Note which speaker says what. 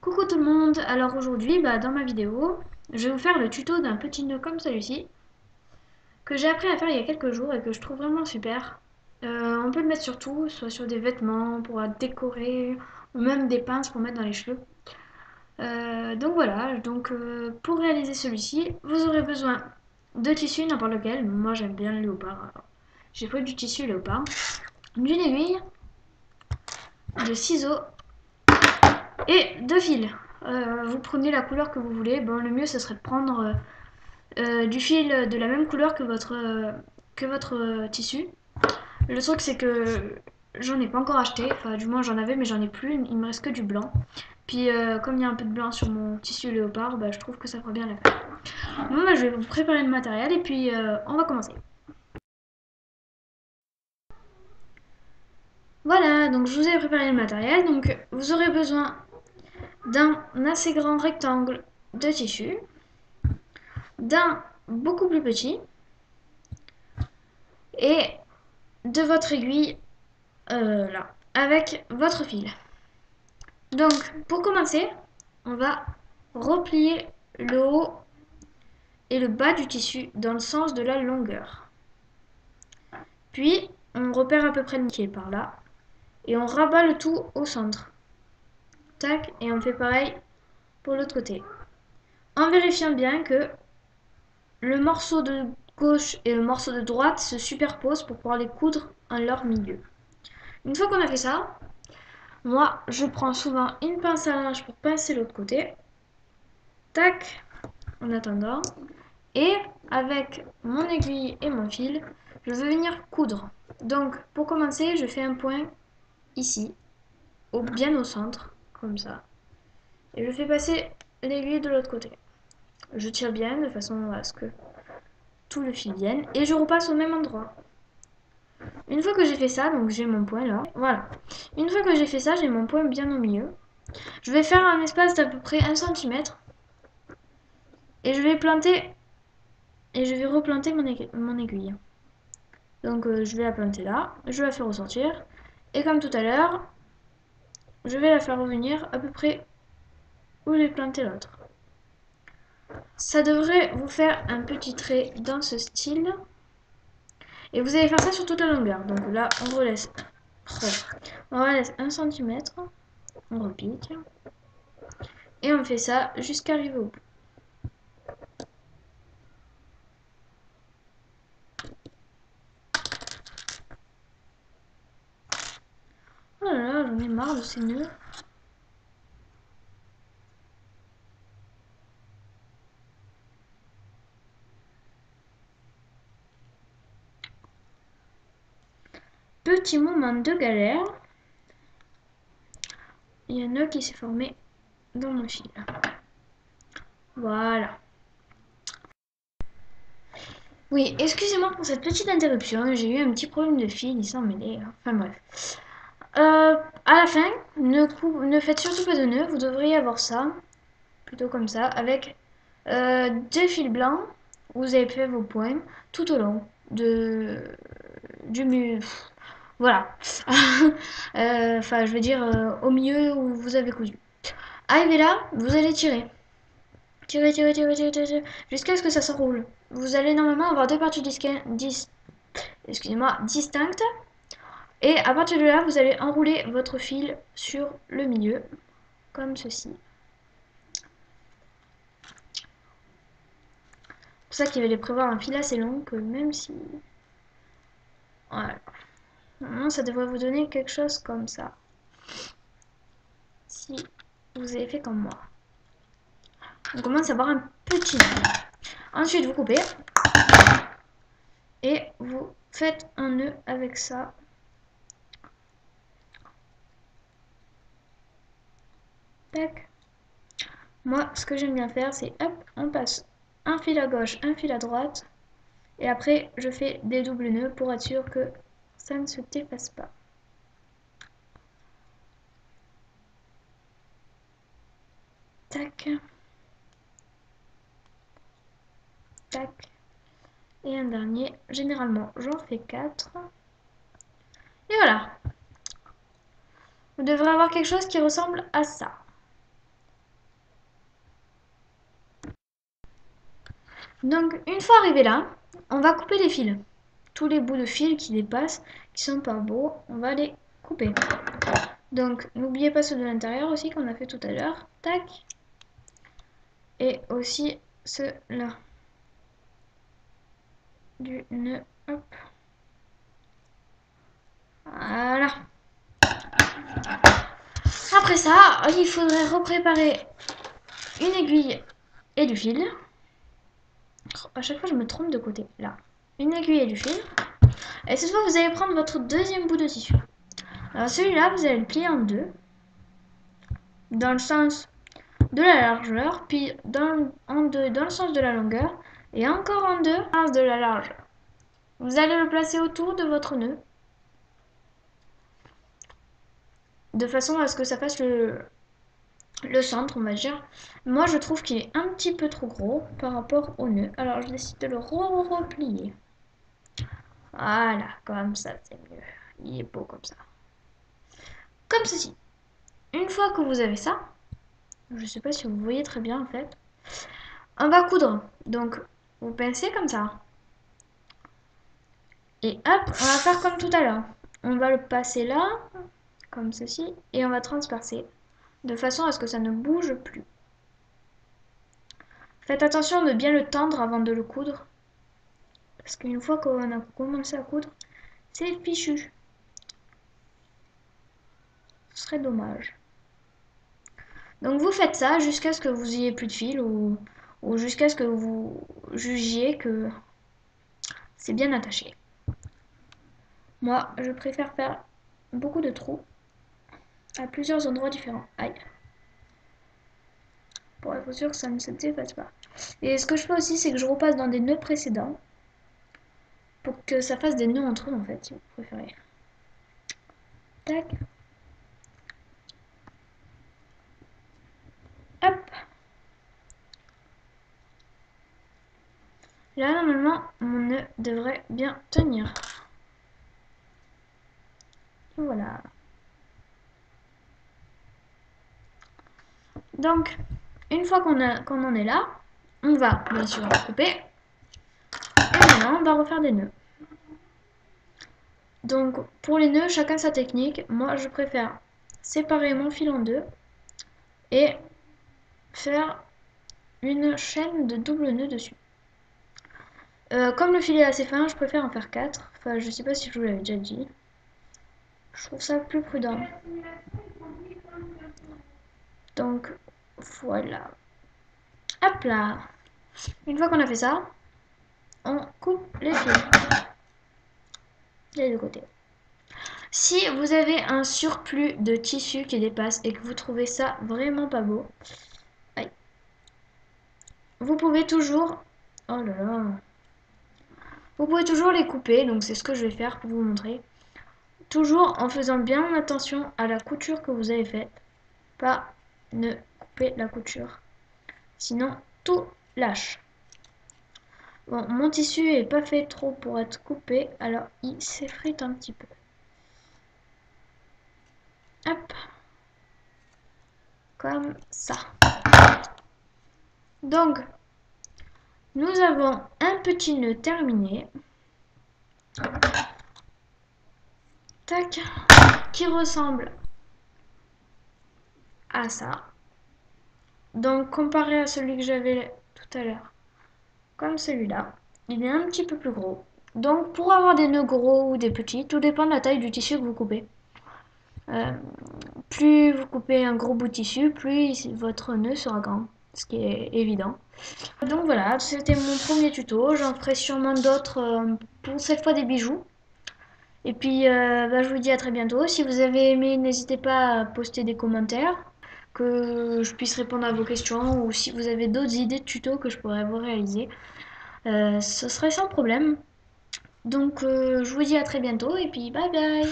Speaker 1: Coucou tout le monde, alors aujourd'hui dans ma vidéo je vais vous faire le tuto d'un petit nœud comme celui-ci que j'ai appris à faire il y a quelques jours et que je trouve vraiment super. On peut le mettre sur tout, soit sur des vêtements pour décorer ou même des pinces pour mettre dans les cheveux. Donc voilà, pour réaliser celui-ci vous aurez besoin de tissu n'importe lequel, moi j'aime bien le léopard, alors j'ai pris du tissu léopard, d'une aiguille, de ciseaux et de fil. Vous prenez la couleur que vous voulez. Bon, le mieux ce serait de prendre du fil de la même couleur que votre tissu. Le truc c'est que j'en ai pas encore acheté, enfin du moins j'en avais mais j'en ai plus, il me reste que du blanc. Puis comme il y a un peu de blanc sur mon tissu léopard, je trouve que ça fera bien l'affaire. Bon, je vais vous préparer le matériel et puis on va commencer. Voilà, donc je vous ai préparé le matériel. Donc vous aurez besoin d'un assez grand rectangle de tissu, d'un beaucoup plus petit et de votre aiguille là, avec votre fil. Donc pour commencer, on va replier le haut et le bas du tissu dans le sens de la longueur. Puis on repère à peu près le pied par là et on rabat le tout au centre. Tac, et on fait pareil pour l'autre côté. En vérifiant bien que le morceau de gauche et le morceau de droite se superposent pour pouvoir les coudre en leur milieu. Une fois qu'on a fait ça, moi je prends souvent une pince à linge pour pincer l'autre côté. Tac, en attendant. Et avec mon aiguille et mon fil, je vais venir coudre. Donc pour commencer, je fais un point ici, bien au centre, comme ça. Et je fais passer l'aiguille de l'autre côté. Je tire bien de façon à ce que tout le fil vienne et je repasse au même endroit. Une fois que j'ai fait ça, donc j'ai mon point là, voilà. Une fois que j'ai fait ça, j'ai mon point bien au milieu. Je vais faire un espace d'à peu près 1 cm et je vais planter et je vais replanter mon aiguille. Donc je vais la planter là, je vais la faire ressortir et comme tout à l'heure, je vais la faire revenir à peu près où j'ai planté l'autre. Ça devrait vous faire un petit trait dans ce style. Et vous allez faire ça sur toute la longueur. Donc là, on relaisse 1 cm, on repique. Et on fait ça jusqu'à arriver au bout. Oh là là, j'en ai marre de ces nœuds. Petit moment de galère. Il y a un nœud qui s'est formé dans mon fil. Voilà. Oui, excusez-moi pour cette petite interruption. J'ai eu un petit problème de fil, il s'en mêlait. Enfin bref. À la fin, ne faites surtout pas de nœud. Vous devriez avoir ça, plutôt comme ça, avec 2 fils blancs. Vous avez fait vos points tout au long du mur. Voilà. Enfin, je veux dire au milieu où vous avez cousu. Arrivé là, vous allez tirer. Tirer, tirer, tirer, tirer, tirer, jusqu'à ce que ça s'enroule. Vous allez normalement avoir deux parties distinctes. Et à partir de là, vous allez enrouler votre fil sur le milieu, comme ceci. C'est pour ça qu'il fallait prévoir un fil assez long, que même si... Voilà. Normalement, ça devrait vous donner quelque chose comme ça. Si vous avez fait comme moi. On commence à avoir un petit nœud. Ensuite, vous coupez. Et vous faites un nœud avec ça. Tac. Moi, ce que j'aime bien faire, c'est hop, on passe un fil à gauche, un fil à droite. Et après, je fais des doubles nœuds pour être sûr que ça ne se dépasse pas. Tac. Tac. Et un dernier. Généralement, j'en fais 4. Et voilà. Vous devrez avoir quelque chose qui ressemble à ça. Donc une fois arrivé là, on va couper les fils. Tous les bouts de fil qui dépassent, qui sont pas beaux, on va les couper. Donc n'oubliez pas ceux de l'intérieur aussi qu'on a fait tout à l'heure. Tac. Et aussi ceux-là. Du nœud. Hop. Voilà. Après ça, il faudrait repréparer une aiguille et du fil. À chaque fois, je me trompe de côté. Là. Une aiguille et du fil. Et cette fois, vous allez prendre votre deuxième bout de tissu. Alors celui-là, vous allez le plier en deux. Dans le sens de la largeur, puis en deux dans le sens de la longueur. Et encore en deux, dans le sens de la largeur. Vous allez le placer autour de votre nœud. De façon à ce que ça fasse le centre, on va dire. Moi, je trouve qu'il est un petit peu trop gros par rapport au nœud. Alors, je décide de le replier. Voilà, comme ça, c'est mieux. Il est beau comme ça. Comme ceci. Une fois que vous avez ça, je sais pas si vous voyez très bien en fait, on va coudre. Donc, vous pincez comme ça. Et hop, on va faire comme tout à l'heure. On va le passer là, comme ceci, et on va transpercer, de façon à ce que ça ne bouge plus. Faites attention de bien le tendre avant de le coudre. Parce qu'une fois qu'on a commencé à coudre, c'est fichu. Ce serait dommage. Donc vous faites ça jusqu'à ce que vous ayez plus de fil ou jusqu'à ce que vous jugiez que c'est bien attaché. Moi, je préfère faire beaucoup de trous à plusieurs endroits différents. Aïe. Pour être sûr que ça ne se défasse pas. Et ce que je fais aussi, c'est que je repasse dans des nœuds précédents pour que ça fasse des nœuds entre eux en fait, si vous préférez. Tac. Hop. Là, normalement, mon nœud devrait bien tenir. Voilà. Donc, une fois qu'on en est là, on va bien sûr couper. Et maintenant, on va refaire des nœuds. Donc, pour les nœuds, chacun sa technique. Moi, je préfère séparer mon fil en deux et faire une chaîne de double nœud dessus. Comme le fil est assez fin, je préfère en faire 4. Enfin, je sais pas si je vous l'avais déjà dit. Je trouve ça plus prudent. Donc, voilà. Hop là. Une fois qu'on a fait ça, on coupe les fils. Les deux côtés. Si vous avez un surplus de tissu qui dépasse et que vous trouvez ça vraiment pas beau, aïe, vous pouvez toujours... Oh là là. Vous pouvez toujours les couper, donc c'est ce que je vais faire pour vous montrer. Toujours en faisant bien attention à la couture que vous avez faite. Pas ne couper la couture. Sinon, tout lâche. Bon, mon tissu est pas fait trop pour être coupé, alors il s'effrite un petit peu. Hop. Comme ça. Donc, nous avons un petit nœud terminé. Tac. Qui ressemble à ça. Donc, comparé à celui que j'avais tout à l'heure, comme celui-là, il est un petit peu plus gros. Donc, pour avoir des nœuds gros ou des petits, tout dépend de la taille du tissu que vous coupez. Plus vous coupez un gros bout de tissu, plus votre nœud sera grand, ce qui est évident. Donc voilà, c'était mon premier tuto. J'en ferai sûrement d'autres pour cette fois des bijoux. Et puis, je vous dis à très bientôt. Si vous avez aimé, n'hésitez pas à poster des commentaires, que je puisse répondre à vos questions, ou si vous avez d'autres idées de tutos que je pourrais vous réaliser, ce serait sans problème. Donc, je vous dis à très bientôt, et puis bye bye!